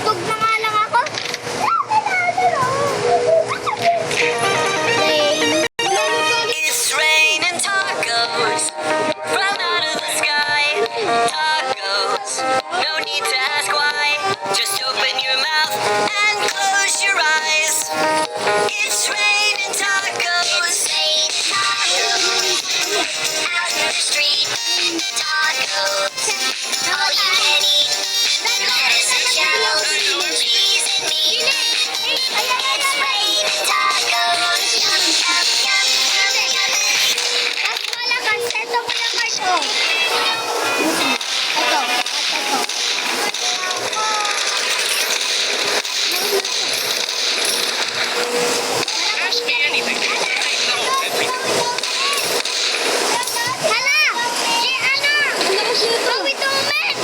Busog na nga lang ako. It's raining tacos from out of the sky. Tacos, no need to ask why. Just open your mouth and close your eyes. It's raining tacos. Out in the street, tacos. All you can eat. Lettuce and shallots, cheese and meat. It's raining tacos. Yum, yum, yum, yum, yum. Mas malakas. Ito mo yung ito. Ask me anything. I know everything. Hala! Si ano? Bawi Tumen!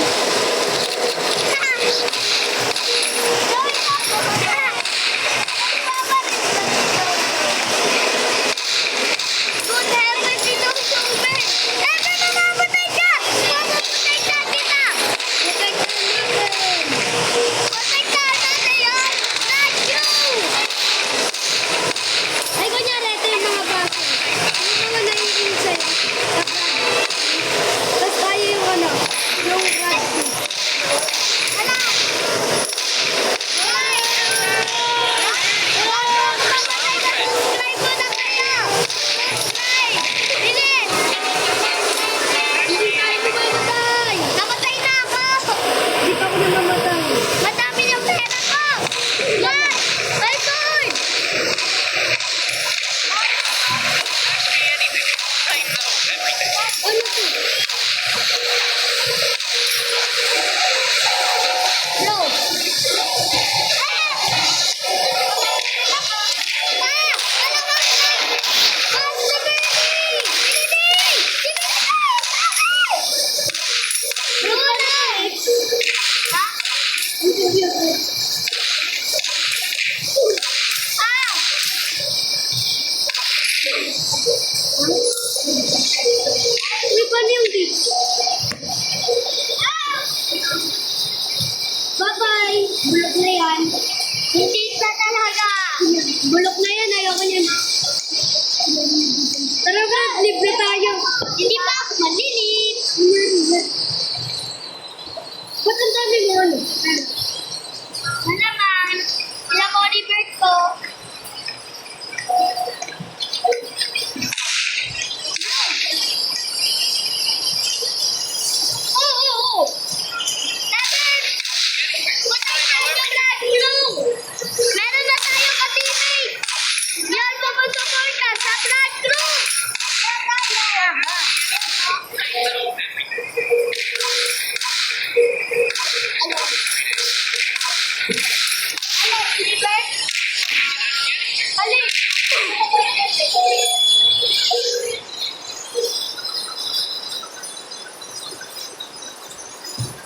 Good heaven, si Tumen! Eto, mamamatay ka! Mamamatay ka, tita! Patay ka, tatay yun! Not you! Ay, kunyari, ito yung mga baso. Yung mga naiingin sa'yo. Tapos tayo yung ano, yung raspy. Hala! Hoy! Subscribe mo na kayo! Subscribe! Bilis! Hindi tayo mamatay! Namatay na ako! Hindi pa ako namamatay. Madami yung pera ko! What? My sword! Ask me anything. I know everything. Ano to? No. Paano yung dito? Bye-bye! Bulok na yan. Hindi pa talaga. Bulok na yan. Ayoko niyan. Tara ba? Libre tayo. Hindi pa ako malilit. Ba't ang dami mo ano? Malaman. Ilang Oliver ko. Oo! Dapat! Punta tayo sa Blood Crew! Meron na tayo ka-teammate! Yan, sumusuporta sa Blood Crew! Ano, Silver? Alin?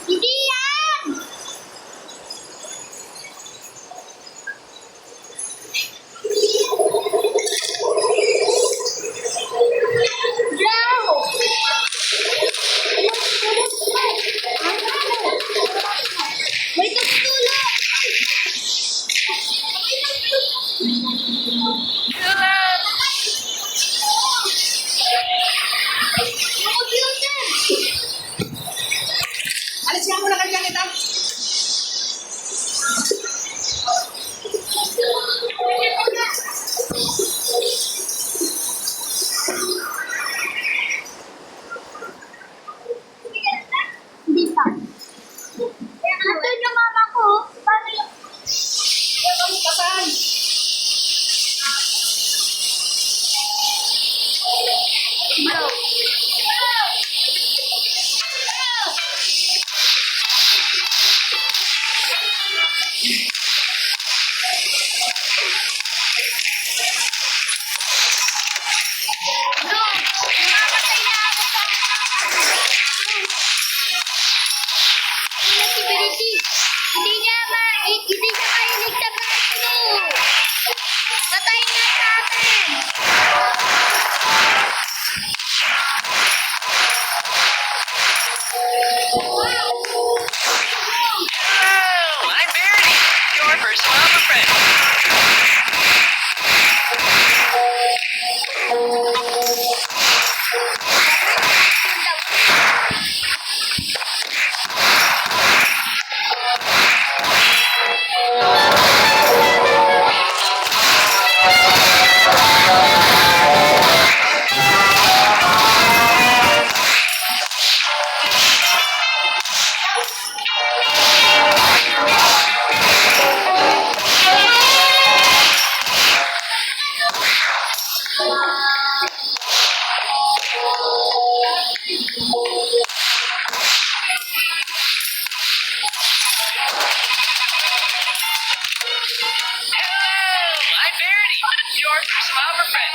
Hindi yan! Bravo! May tumutulong! Computer! Alis nga muna kanya kita. Hindi pa. Ito yung mama ko. Paano yung... Kasan? Bro. Bro, namamatay na ako sa... Inactivity. Hindi niya mahilig sa braso. Patay niya sa akin. Oh, I'm buried. friend. Hello, I'm Verity, your smile friend.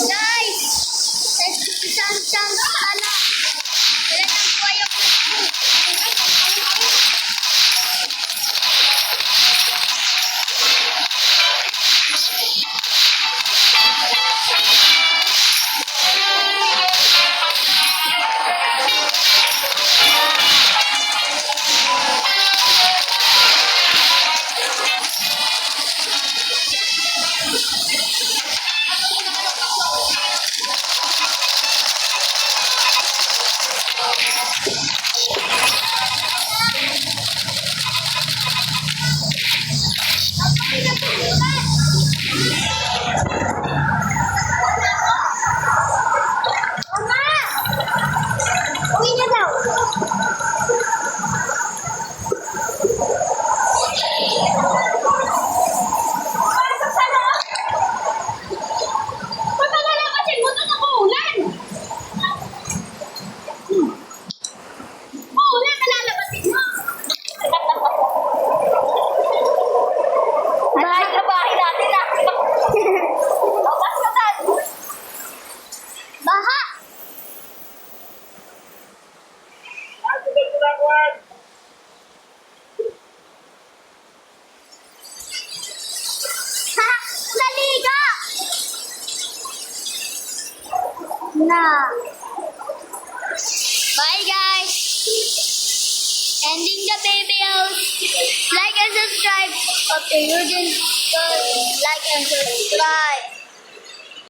Guys! Isang sana. Kailangan ko ayaw ko. Mama! Uwi na daw. Pasok ka na! Ba't ka lalabasin mo? Doon ako ulan! Ulan na lalabasin mo! Bahay na bahay natin ah! Bakas ka saan? Baha! Ha! Naliga! Na! Bye guys! Ending the videos. Like and subscribe. Up to you, like and subscribe.